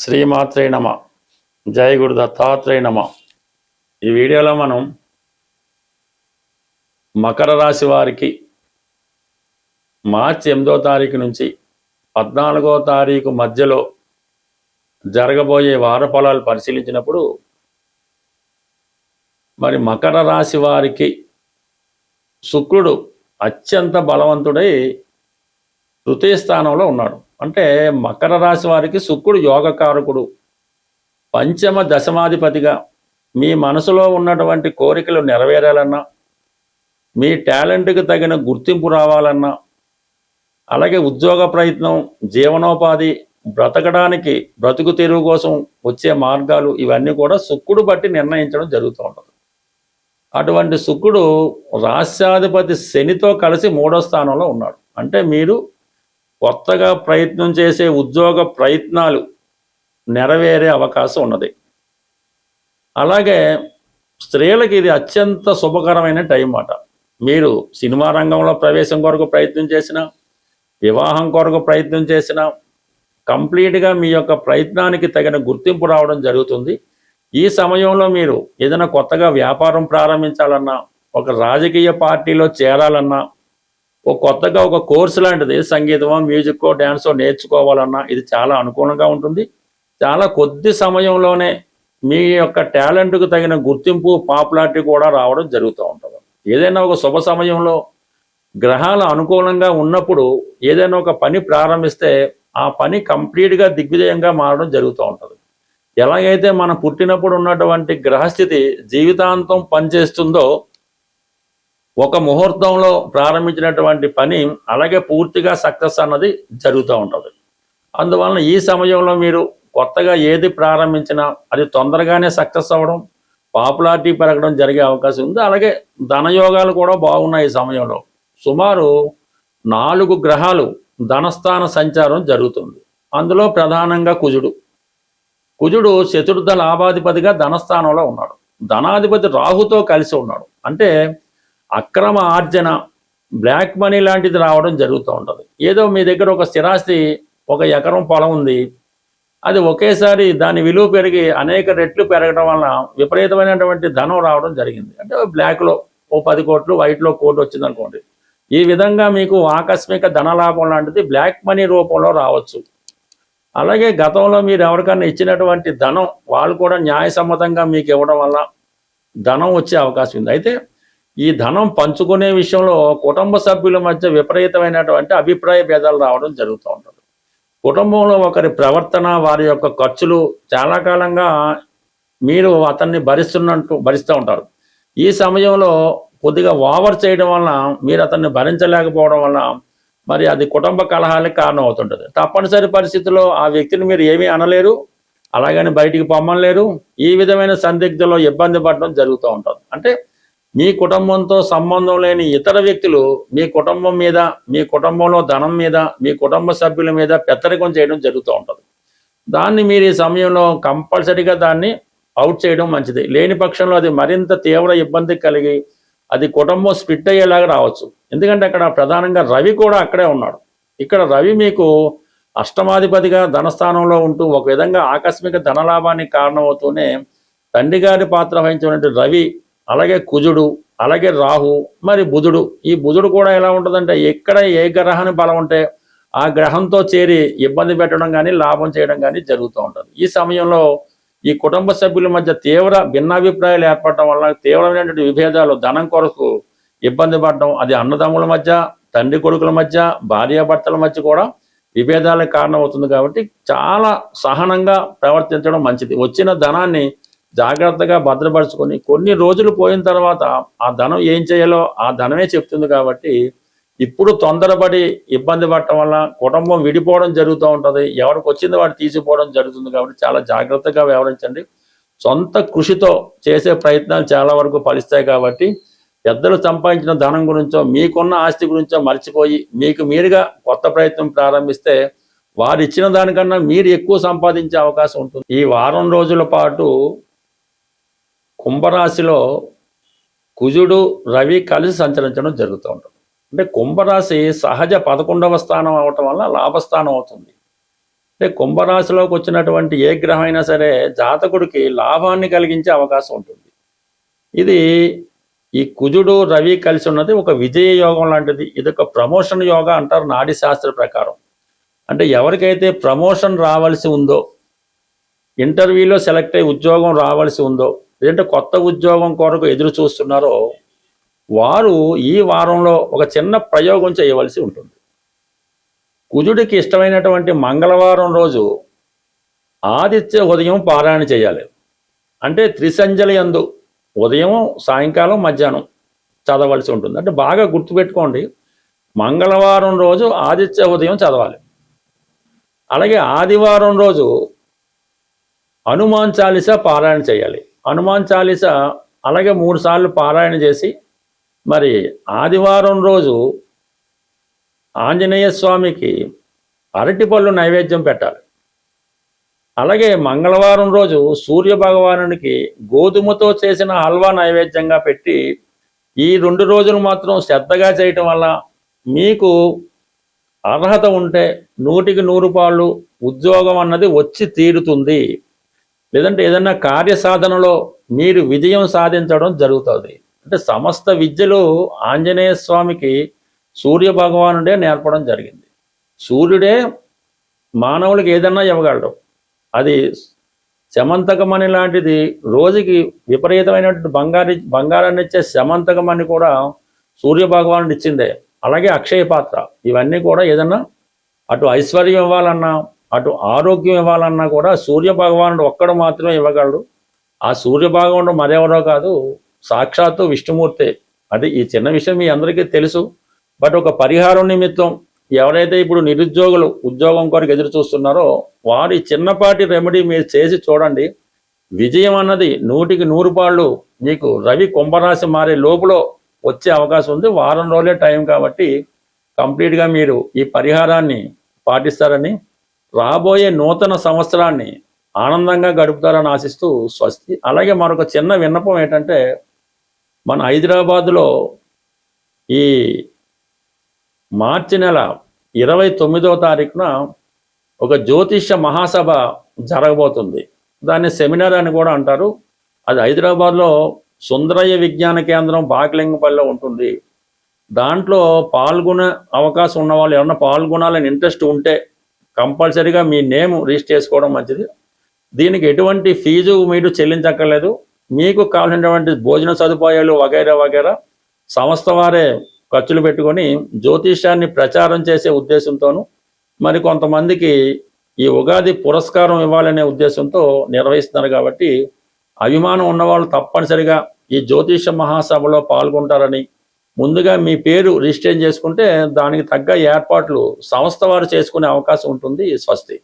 శ్రీమాత్రే నమ. జై గురు దత్తాత్రేయ నమ. ఈ వీడియోలో మనం మకర రాశి వారికి మార్చి 8వ తారీఖు నుంచి 14వ తారీఖు మధ్యలో జరగబోయే వార ఫలాలు పరిశీలించినప్పుడు మరి మకర రాశి వారికి శుక్రుడు అత్యంత బలవంతుడై తృతీయ స్థానంలో ఉన్నాడు. అంటే మకర రాశి వారికి శుక్రుడు యోగకారకుడు, పంచమ దశమాధిపతిగా మీ మనసులో ఉన్నటువంటి కోరికలు నెరవేరాలన్నా, మీ టాలెంట్కి తగిన గుర్తింపు రావాలన్నా, అలాగే ఉద్యోగ ప్రయత్నం, జీవనోపాధి, బ్రతకడానికి బ్రతుకు తెరువు కోసం వచ్చే మార్గాలు ఇవన్నీ కూడా శుక్రుడు బట్టి నిర్ణయించడం జరుగుతూ ఉంటుంది. అటువంటి శుక్రుడు రాష్ట్రాధిపతి శనితో కలిసి 3వ స్థానంలో ఉన్నాడు. అంటే మీరు కొత్తగా ప్రయత్నం చేసే ఉద్యోగ ప్రయత్నాలు నెరవేరే అవకాశం ఉన్నది. అలాగే స్త్రీలకి ఇది అత్యంత శుభకరమైన టైం అన్నమాట. మీరు సినిమా రంగంలో ప్రవేశం కొరకు ప్రయత్నం చేసినా, వివాహం కొరకు ప్రయత్నం చేసినా కంప్లీట్గా మీ యొక్క ప్రయత్నానికి తగిన గుర్తింపు రావడం జరుగుతుంది. ఈ సమయంలో మీరు ఏదైనా కొత్తగా వ్యాపారం ప్రారంభించాలన్నా, ఒక రాజకీయ పార్టీలో చేరాలన్నా, కొత్తగా ఒక కోర్సు లాంటిది సంగీతమో, మ్యూజిక్కో, డ్యాన్సో నేర్చుకోవాలన్నా ఇది చాలా అనుకూలంగా ఉంటుంది. చాలా కొద్ది సమయంలోనే మీ యొక్క టాలెంట్కు తగిన గుర్తింపు, పాపులారిటీ కూడా రావడం జరుగుతూ ఉంటుంది. ఏదైనా ఒక శుభ సమయంలో గ్రహాలు అనుకూలంగా ఉన్నప్పుడు ఏదైనా ఒక పని ప్రారంభిస్తే ఆ పని కంప్లీట్గా దిగ్విజయంగా మారడం జరుగుతూ ఉంటుంది. ఎలాగైతే మనం పుట్టినప్పుడు ఉన్నటువంటి గ్రహస్థితి జీవితాంతం పనిచేస్తుందో, ఒక ముహూర్తంలో ప్రారంభించినటువంటి పని అలాగే పూర్తిగా సక్సెస్ అన్నది జరుగుతూ ఉంటుంది. అందువలన ఈ సమయంలో మీరు కొత్తగా ఏది ప్రారంభించినా అది తొందరగానే సక్సెస్ అవ్వడం, పాపులారిటీ పెరగడం జరిగే అవకాశం ఉంది. అలాగే ధనయోగాలు కూడా బాగున్నాయి. ఈ సమయంలో సుమారు 4 గ్రహాలు ధనస్థాన సంచారం జరుగుతుంది. అందులో ప్రధానంగా కుజుడు చతుర్థ లాభాధిపతిగా ధనస్థానంలో ఉన్నాడు. ధనాధిపతి రాహుతో కలిసి ఉన్నాడు. అంటే అక్రమ ఆర్జన, బ్లాక్ మనీ లాంటిది రావడం జరుగుతూ ఉంటుంది. ఏదో మీ దగ్గర ఒక స్థిరాస్తి, 1 ఎకరం పొలం ఉంది, అది ఒకేసారి దాని విలువ పెరిగి అనేక రెట్లు పెరగడం వలన విపరీతమైనటువంటి ధనం రావడం జరిగింది. అంటే బ్లాక్లో 10 కోట్లు, వైట్లో 1 కోటి వచ్చింది అనుకోండి. ఈ విధంగా మీకు ఆకస్మిక ధనలాభం లాంటిది బ్లాక్ మనీ రూపంలో రావచ్చు. అలాగే గతంలో మీరు ఎవరికన్నా ఇచ్చినటువంటి ధనం వాళ్ళు కూడా న్యాయసమ్మతంగా మీకు ఇవ్వడం వల్ల ధనం వచ్చే అవకాశం ఉంది. అయితే ఈ ధనం పంచుకునే విషయంలో కుటుంబ సభ్యుల మధ్య విపరీతమైనటువంటి అభిప్రాయ భేదాలు రావడం జరుగుతూ ఉంటుంది. కుటుంబంలో ఒకరి ప్రవర్తన, వారి యొక్క ఖర్చులు చాలా కాలంగా మీరు అతన్ని భరిస్తూ ఉంటారు. ఈ సమయంలో కొద్దిగా ఓవర్ చేయడం వలన, మీరు అతన్ని భరించలేకపోవడం వలన మరి అది కుటుంబ కలహాలకు కారణం అవుతుంటుంది. తప్పనిసరి పరిస్థితుల్లో ఆ వ్యక్తిని మీరు ఏమీ అనలేరు, అలాగని బయటికి పొమ్మలేరు. ఈ విధమైన సందిగ్ధంలో ఇబ్బంది పడడం జరుగుతూ ఉంటుంది. అంటే మీ కుటుంబంతో సంబంధం లేని ఇతర వ్యక్తులు మీ కుటుంబం మీద, మీ కుటుంబంలో ధనం మీద, మీ కుటుంబ సభ్యుల మీద పెత్తరికం చేయడం జరుగుతూ ఉంటుంది. దాన్ని మీరు ఈ సమయంలో కంపల్సరీగా దాన్ని అవుట్ చేయడం మంచిది. లేని పక్షంలో అది మరింత తీవ్ర ఇబ్బంది కలిగి అది కుటుంబం స్ప్లిట్ అయ్యేలాగా రావచ్చు. ఎందుకంటే అక్కడ ప్రధానంగా రవి కూడా అక్కడే ఉన్నాడు. ఇక్కడ రవి మీకు అష్టమాధిపతిగా ధనస్థానంలో ఉంటూ ఒక విధంగా ఆకస్మిక ధనలాభానికి కారణమవుతూనే తండ్రి గారి పాత్ర వహించినటువంటి రవి, అలాగే కుజుడు, అలాగే రాహు, మరి బుధుడు. ఈ బుధుడు కూడా ఎలా ఉంటుందంటే ఎక్కడ ఏ గ్రహాన్ని బలం ఉంటే ఆ గ్రహంతో చేరి ఇబ్బంది పెట్టడం కానీ లాభం చేయడం కానీ జరుగుతూ ఉంటుంది. ఈ సమయంలో ఈ కుటుంబ సభ్యుల మధ్య తీవ్ర భిన్నాభిప్రాయాలు ఏర్పడటం వల్ల తీవ్రమైనటువంటి విభేదాలు, ధనం కొరకు ఇబ్బంది పడడం, అది అన్నదమ్ముల మధ్య, తండ్రి కొడుకుల మధ్య, భార్యాభర్తల మధ్య కూడా విభేదాలకు కారణం అవుతుంది. కాబట్టి చాలా సహనంగా ప్రవర్తించడం మంచిది. వచ్చిన ధనాన్ని జాగ్రత్తగా భద్రపరుచుకొని కొన్ని రోజులు పోయిన తర్వాత ఆ ధనం ఏం చేయాలో ఆ ధనమే చెప్తుంది. కాబట్టి ఇప్పుడు తొందరపడి ఇబ్బంది పడటం వల్ల కుటుంబం విడిపోవడం జరుగుతూ ఉంటుంది. ఎవరికి వచ్చింది వాడు తీసిపోవడం జరుగుతుంది. కాబట్టి చాలా జాగ్రత్తగా వ్యవహరించండి. సొంత కృషితో చేసే ప్రయత్నాలు చాలా వరకు ఫలిస్తాయి. కాబట్టి పెద్దలు సంపాదించిన ధనం గురించో, మీకున్న ఆస్తి గురించో మర్చిపోయి మీకు మీరుగా కొత్త ప్రయత్నం ప్రారంభిస్తే వారు ఇచ్చిన దానికన్నా మీరు ఎక్కువ సంపాదించే అవకాశం ఉంటుంది. ఈ వారం రోజుల పాటు కుంభరాశిలో కుజుడు, రవి కలిసి సంచరించడం జరుగుతూ ఉంటుంది. అంటే కుంభరాశి సహజ 11వ స్థానం అవటం వల్ల లాభస్థానం అవుతుంది. అంటే కుంభరాశిలోకి వచ్చినటువంటి ఏ గ్రహం అయినా సరే జాతకుడికి లాభాన్ని కలిగించే అవకాశం ఉంటుంది. ఇది ఈ కుజుడు రవి కలిసి ఉన్నది ఒక విజయ యోగం లాంటిది. ఇది ఒక ప్రమోషన్ యోగా అంటారు నాడీ శాస్త్ర ప్రకారం. అంటే ఎవరికైతే ప్రమోషన్ రావాల్సి ఉందో, ఇంటర్వ్యూలో సెలెక్ట్ అయ్యి ఉద్యోగం రావాల్సి ఉందో, లేదంటే కొత్త ఉద్యోగం కొరకు ఎదురు చూస్తున్నారో వారు ఈ వారంలో ఒక చిన్న ప్రయోగం చేయవలసి ఉంటుంది. కుజుడికి ఇష్టమైనటువంటి మంగళవారం రోజు ఆదిత్య ఉదయం పారాయణ చేయాలి. అంటే త్రిసంధ్యల యందు ఉదయం, సాయంకాలం, మధ్యాహ్నం చదవలసి ఉంటుంది. అంటే బాగా గుర్తుపెట్టుకోండి, మంగళవారం రోజు ఆదిత్య ఉదయం చదవాలి. అలాగే ఆదివారం రోజు హనుమాన్ చాలీసా పారాయణ చేయాలి. హనుమాన్ చాలీసా అలాగే 3 సార్లు పారాయణ చేసి, మరి ఆదివారం రోజు ఆంజనేయ స్వామికి అరటిపళ్ళు నైవేద్యం పెట్టాలి. అలాగే మంగళవారం రోజు సూర్య భగవానునికి గోధుమతో చేసిన హల్వా నైవేద్యంగా పెట్టి, ఈ 2 రోజులు మాత్రం శ్రద్ధగా చేయటం వల్ల మీకు అర్హత ఉంటే 100కి 100 పాళ్ళు ఉద్యోగం అన్నది వచ్చి తీరుతుంది. లేదంటే ఏదైనా కార్యసాధనలో మీరు విజయం సాధించడం జరుగుతుంది. అంటే సమస్త విద్యలు ఆంజనేయ స్వామికి సూర్య భగవానుడే నేర్పడం జరిగింది. సూర్యుడే మానవుడికి ఏదన్నా ఇవ్వగలడు. అది శమంతకమణి లాంటిది, రోజుకి విపరీతమైనటువంటి బంగారాన్ని ఇచ్చే శమంతకమణి కూడా సూర్య భగవానుడు ఇచ్చిందే. అలాగే అక్షయ పాత్ర, ఇవన్నీ కూడా ఏదన్నా అటు ఐశ్వర్యం ఇవ్వాలన్నా, అటు ఆరోగ్యం ఇవ్వాలన్నా కూడా సూర్య భగవానుడు ఒక్కడు మాత్రమే ఇవ్వగలడు. ఆ సూర్య భగవానుడు మరెవరో కాదు, సాక్షాత్తు విష్ణుమూర్తే. అది ఈ చిన్న విషయం మీ అందరికీ తెలుసు. బట్ ఒక పరిహారం నిమిత్తం ఎవరైతే ఇప్పుడు నిరుద్యోగులు ఉద్యోగం కొరకు ఎదురు చూస్తున్నారో వారి చిన్నపాటి రెమెడీ మీరు చేసి చూడండి. విజయం అన్నది 100కి 100 పాళ్ళు మీకు రవి కుంభరాశి మారే లోపల వచ్చే అవకాశం ఉంది. వారం రోజులే టైం కాబట్టి కంప్లీట్గా మీరు ఈ పరిహారాన్ని పాటిస్తారని, రాబోయే నూతన సంవత్సరాన్ని ఆనందంగా గడుపుతారని ఆశిస్తూ స్వస్తి. అలాగే మరొక చిన్న విన్నపం ఏంటంటే, మన హైదరాబాదులో ఈ మార్చి నెల 29వ తారీఖున ఒక జ్యోతిష్య మహాసభ జరగబోతుంది. దాన్ని సెమినార్ అని కూడా అంటారు. అది హైదరాబాద్లో సుందరయ్య విజ్ఞాన కేంద్రం బాగ్లింగపల్లిలో ఉంటుంది. దాంట్లో పాల్గొనే అవకాశం ఉన్న వాళ్ళు ఎవరన్నా పాల్గొనాలని ఇంట్రెస్ట్ ఉంటే కంపల్సరీగా మీ నేమ్ రిజిస్టర్ చేసుకోవడం మంచిది. దీనికి ఎటువంటి ఫీజు మీరు చెల్లించక్కర్లేదు. మీకు కావాల్సినటువంటి భోజన సదుపాయాలు వగైరా వగైరా సంస్థ వారే ఖర్చులు పెట్టుకొని జ్యోతిష్యాన్ని ప్రచారం చేసే ఉద్దేశంతోనూ, మరి కొంతమందికి ఈ ఉగాది పురస్కారం ఇవ్వాలనే ఉద్దేశంతో నిర్వహిస్తున్నారు. కాబట్టి అభిమానం ఉన్నవాళ్ళు తప్పనిసరిగా ఈ జ్యోతిష మహాసభలో పాల్గొంటారని, ముందుగా మీ పేరు రిజిస్టర్ చేసుకుంటే దానికి తగ్గ ఏర్పాట్లు సంస్థ వారు చేసుకునే అవకాశం ఉంటుంది. స్వస్తి.